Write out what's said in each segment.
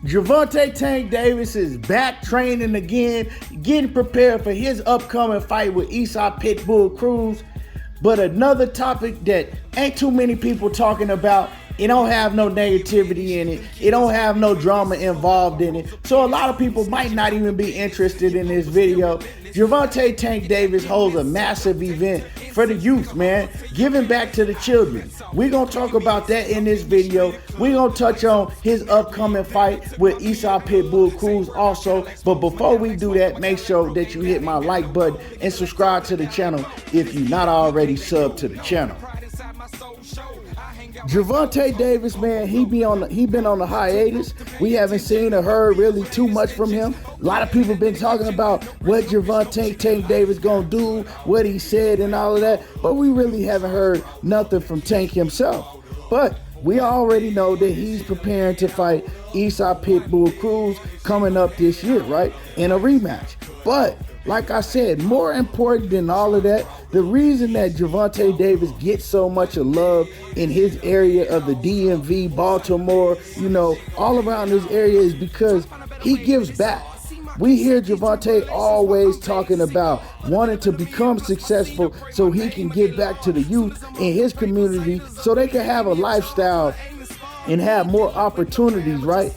Gervonta Tank Davis is back training again, getting prepared for his upcoming fight with Issac Pitbull Cruz. But another topic that ain't too many people talking about, it don't have no negativity in it. It don't have no drama involved in it. So a lot of people might not even be interested in this video. Gervonta Tank Davis holds a massive event for the youth, man, giving back to the children. We're going to talk about that in this video. We're going to touch on his upcoming fight with Issac Pitbull Cruz also. But before we do that, make sure that you hit my like button and subscribe to the channel if you're not already subbed to the channel. Gervonta Davis, man, he been on the hiatus. We haven't seen or heard really too much from him. A lot of people been talking about what Gervonta Tank Davis gonna do, what he said and all of that, but we really haven't heard nothing from Tank himself. But we already know that he's preparing to fight Issac Pitbull Cruz coming up this year, right, in a rematch. But like I said, more important than all of that, the reason that Gervonta Davis gets so much of love in his area of the DMV, Baltimore, all around this area is because he gives back. We hear Gervonta always talking about wanting to become successful so he can give back to the youth in his community so they can have a lifestyle and have more opportunities, right?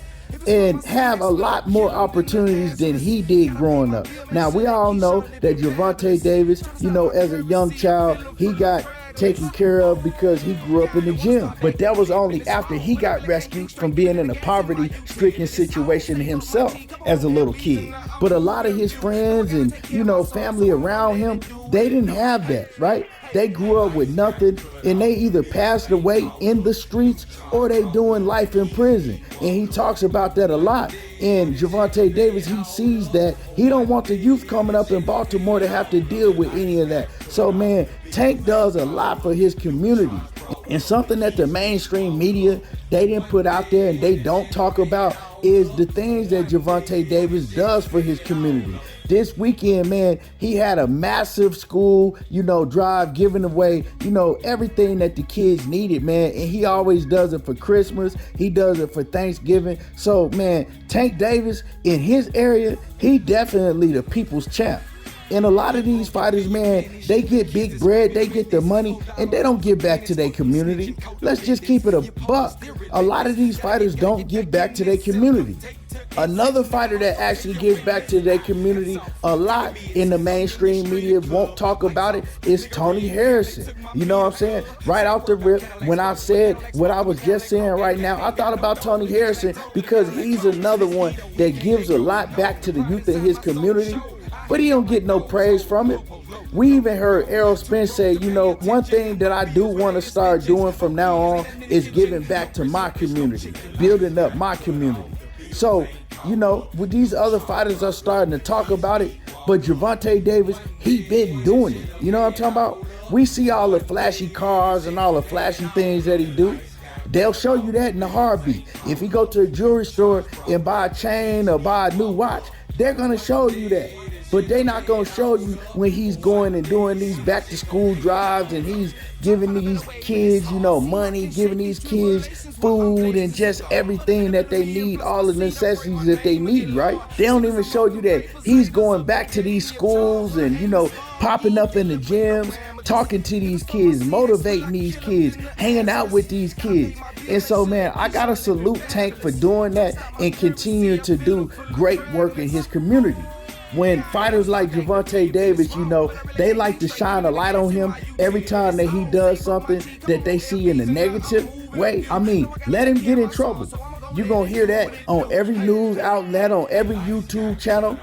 And have a lot more opportunities than he did growing up. Now, we all know that Gervonta Davis, as a young child, he got taken care of because he grew up in the gym. But that was only after he got rescued from being in a poverty-stricken situation himself as a little kid. But a lot of his friends and, family around him, they didn't have that, right? They grew up with nothing, and they either passed away in the streets or they doing life in prison. And he talks about that a lot. And Gervonta Davis, he sees that. He don't want the youth coming up in Baltimore to have to deal with any of that. So, man, Tank does a lot for his community. And something that the mainstream media, they didn't put out there and they don't talk about is the things that Gervonta Davis does for his community. This weekend, man, he had a massive school, drive giving away, everything that the kids needed, man. And he always does it for Christmas. He does it for Thanksgiving. So, man, Tank Davis in his area, he definitely the people's champ. And a lot of these fighters, man, they get big bread, they get the money, and they don't give back to their community. Let's just keep it a buck. A lot of these fighters don't give back to their community. Another fighter that actually gives back to their community a lot in the mainstream media won't talk about it is Tony Harrison. You know what I'm saying? Right out the rip, when I said what I was just saying right now, I thought about Tony Harrison because he's another one that gives a lot back to the youth in his community, but he don't get no praise from it. We even heard Errol Spence say, one thing that I do want to start doing from now on is giving back to my community, building up my community. So, with these other fighters are starting to talk about it, but Gervonta Davis, he been doing it. You know what I'm talking about? We see all the flashy cars and all the flashy things that he do. They'll show you that in a heartbeat. If you go to a jewelry store and buy a chain or buy a new watch, they're going to show you that. But they're not going to show you when he's going and doing these back to school drives and he's giving these kids, money, giving these kids food and just everything that they need, all the necessities that they need, right? They don't even show you that he's going back to these schools and, popping up in the gyms, talking to these kids, motivating these kids, hanging out with these kids. And so, man, I got to salute Tank for doing that and continue to do great work in his community. When fighters like Gervonta Davis, they like to shine a light on him every time that he does something that they see in a negative way. Let him get in trouble. You're going to hear that on every news outlet, on every YouTube channel.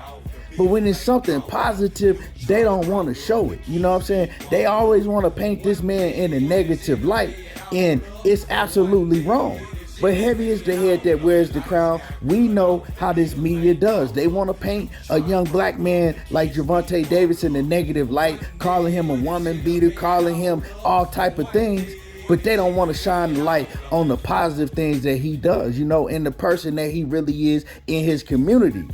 But when it's something positive, they don't want to show it. You know what I'm saying? They always want to paint this man in a negative light, and it's absolutely wrong. But heavy is the head that wears the crown. We know how this media does. They want to paint a young black man like Gervonta Davis in a negative light, calling him a woman beater, calling him all type of things. But they don't want to shine the light on the positive things that he does, and the person that he really is in his community.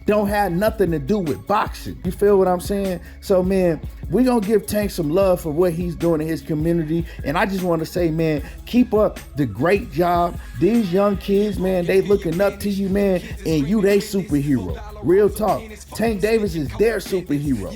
Don't have nothing to do with boxing. You feel what I'm saying? So, man, we're going to give Tank some love for what he's doing in his community. And I just want to say, man, keep up the great job. These young kids, man, they looking up to you, man, and you they superhero. Real talk. Tank Davis is their superhero.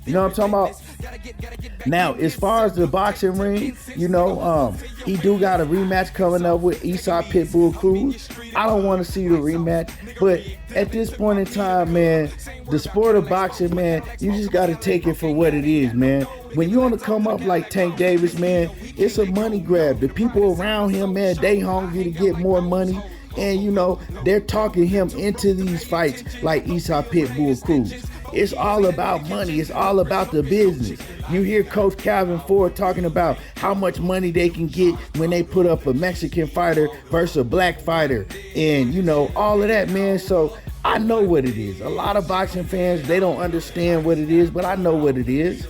You know what I'm talking about? Now, as far as the boxing ring, you know, he do got a rematch coming up with Issac Pitbull Cruz. I don't want to see the rematch, but at this point in time, man, the sport of boxing, man, you just got to take it for what it is, man. When you want to come up like Tank Davis, man, it's a money grab. The people around him, man, they hungry to get more money. And, you know, they're talking him into these fights like Issac Pitbull Cruz. It's all about money. It's all about the business. You hear Coach Calvin Ford talking about how much money they can get when they put up a Mexican fighter versus a black fighter. And, you know, all of that, man. So I know what it is. A lot of boxing fans, they don't understand what it is, but I know what it is.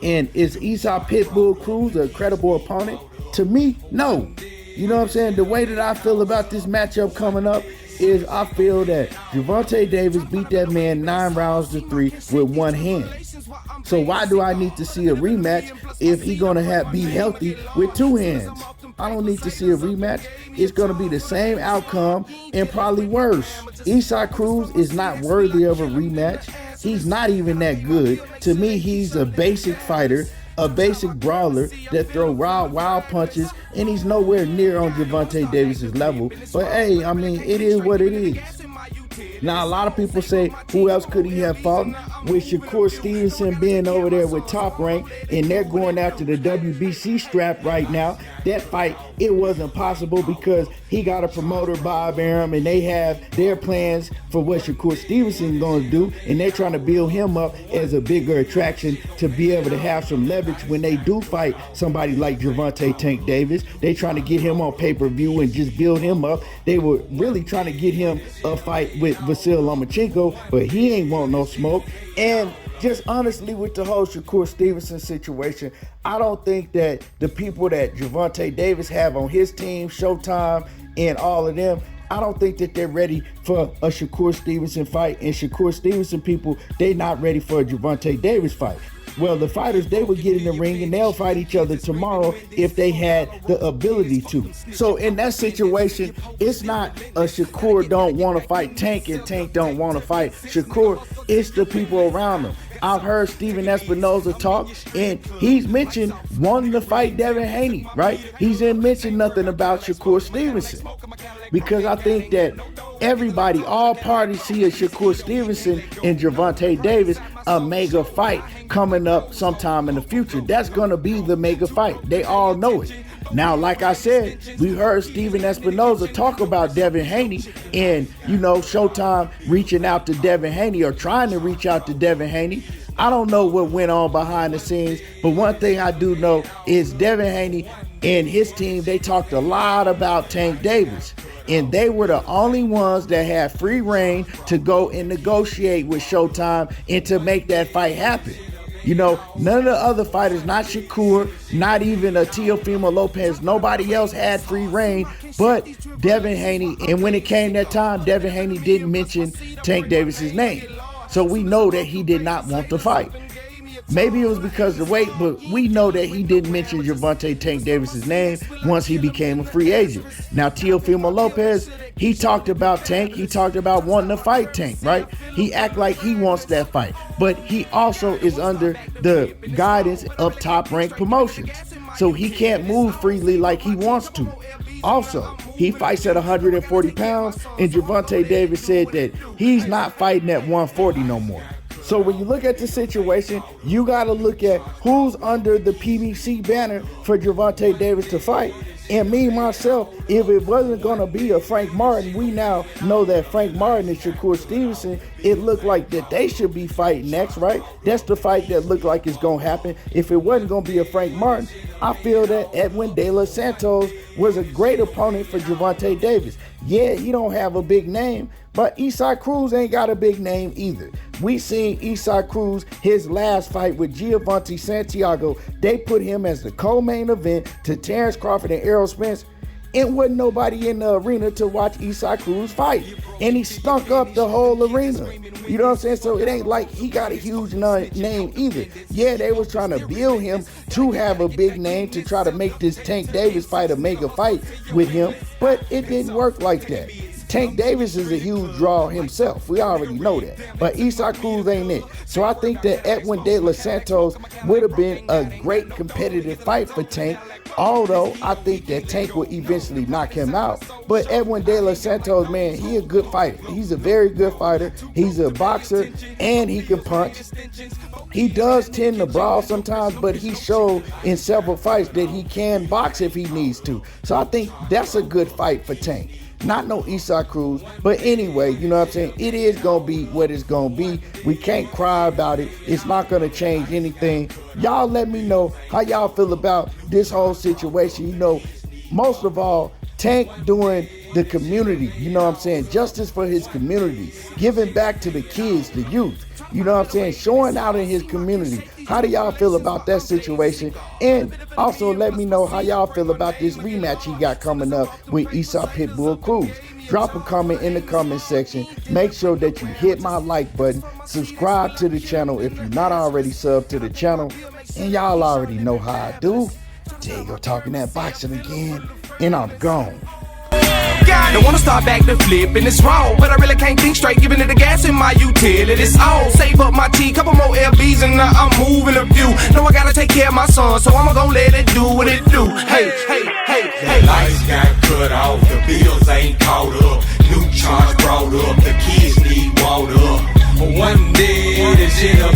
And is Issac Pitbull Cruz a credible opponent? To me, no. You know what I'm saying? The way that I feel about this matchup coming up is I feel that Gervonta Davis beat that man 9 rounds to 3 with one hand. So why do I need to see a rematch if he's going to be healthy with 2 hands? I don't need to see a rematch. It's going to be the same outcome and probably worse. Issac Cruz is not worthy of a rematch. He's not even that good. To me, he's a basic fighter, a basic brawler that throw wild punches, and he's nowhere near on Gervonta Davis's level. But hey, I mean, it is what it is. Now, a lot of people say, who else could he have fought? With Shakur Stevenson being over there with Top Rank, and they're going after the WBC strap right now. That fight, it wasn't possible because he got a promoter, Bob Arum, and they have their plans for what Shakur Stevenson is going to do, and they're trying to build him up as a bigger attraction to be able to have some leverage when they do fight somebody like Gervonta Tank Davis. They trying to get him on pay-per-view and just build him up. They were really trying to get him a fight with Vasil Lomachenko, but he ain't want no smoke. And just honestly, with the whole Shakur Stevenson situation, I don't think that the people that Gervonta Davis have on his team, Showtime, and all of them, I don't think that they're ready for a Shakur Stevenson fight. And Shakur Stevenson people, they not ready for a Gervonta Davis fight. Well, the fighters, they would get in the ring and they'll fight each other tomorrow if they had the ability to. So in that situation, it's not a Shakur don't want to fight Tank and Tank don't want to fight Shakur. It's the people around him. I've heard Steven Espinoza talk, and he's mentioned wanting to fight Devin Haney, right? He's didn't mention nothing about Shakur Stevenson, because I think that everybody, all parties see a Shakur Stevenson and Gervonta Davis a mega fight coming up sometime in the future. That's going to be the mega fight. They all know it. Now, like I said, we heard Steven Espinoza talk about Devin Haney and, you know, Showtime reaching out to Devin Haney or trying to reach out to Devin Haney. I don't know what went on behind the scenes, but one thing I do know is Devin Haney and his team, they talked a lot about Tank Davis. And they were the only ones that had free reign to go and negotiate with Showtime and to make that fight happen. You know, none of the other fighters, not Shakur, not even Teofimo Lopez, nobody else had free reign but Devin Haney. And when it came that time, Devin Haney didn't mention Tank Davis's name. So we know that he did not want to fight. Maybe it was because of the weight, but we know that he didn't mention Gervonta Tank Davis's name once he became a free agent. Now, Teofimo Lopez, he talked about Tank. He talked about wanting to fight Tank, right? He act like he wants that fight, but he also is under the guidance of Top Rank Promotions, so he can't move freely like he wants to. Also, he fights at 140 pounds, and Gervonta Davis said that he's not fighting at 140 no more. So when you look at the situation, you got to look at who's under the PBC banner for Gervonta Davis to fight. And me, myself, if it wasn't going to be a Frank Martin, we now know that Frank Martin and Shakur Stevenson, it looked like that they should be fighting next, right? That's the fight that looked like it's going to happen. If it wasn't going to be a Frank Martin, I feel that Edwin De Los Santos was a great opponent for Gervonta Davis. Yeah, he don't have a big name, but Issac Cruz ain't got a big name either. We seen Issac Cruz, his last fight with Gervonta Santiago, they put him as the co-main event to Terrence Crawford and Errol Spence, and wasn't nobody in the arena to watch Issac Cruz fight. And he stunk up the whole arena. You know what I'm saying? So it ain't like he got a huge name either. Yeah, they was trying to build him to have a big name to try to make this Tank Davis fight a mega fight with him, but it didn't work like that. Tank Davis is a huge draw himself. We already know that. But Issac Cruz ain't it. So I think that Edwin De Los Santos would have been a great competitive fight for Tank, although I think that Tank will eventually knock him out. But Edwin De Los Santos, man, he a good fighter. He's a very good fighter. He's a boxer, and he can punch. He does tend to brawl sometimes, but he showed in several fights that he can box if he needs to. So I think that's a good fight for Tank. Not no Issac Cruz, but anyway, you know what I'm saying? It is going to be what it's going to be. We can't cry about it. It's not going to change anything. Y'all let me know how y'all feel about this whole situation. You know, most of all, Tank doing the community, you know what I'm saying? Justice for his community, giving back to the kids, the youth, you know what I'm saying? Showing out in his community. How do y'all feel about that situation? And also let me know how y'all feel about this rematch he got coming up with Issac Pitbull Cruz. Drop a comment in the comment section. Make sure that you hit my like button. Subscribe to the channel if you're not already subbed to the channel. And y'all already know how I do. There you go, talking that boxing again. And I'm gone. Don't wanna start back to flip and it's wrong, but I really can't think straight, giving it the gas in my utility. It's all save up my tea, couple more LBs and now I'm moving a few. Know I gotta take care of my son, so I'ma gon' let it do what it do. Hey, hey, hey, hey. The lights got cut off, the bills ain't caught up, new charge brought up, the kids need water. But one day this shit'll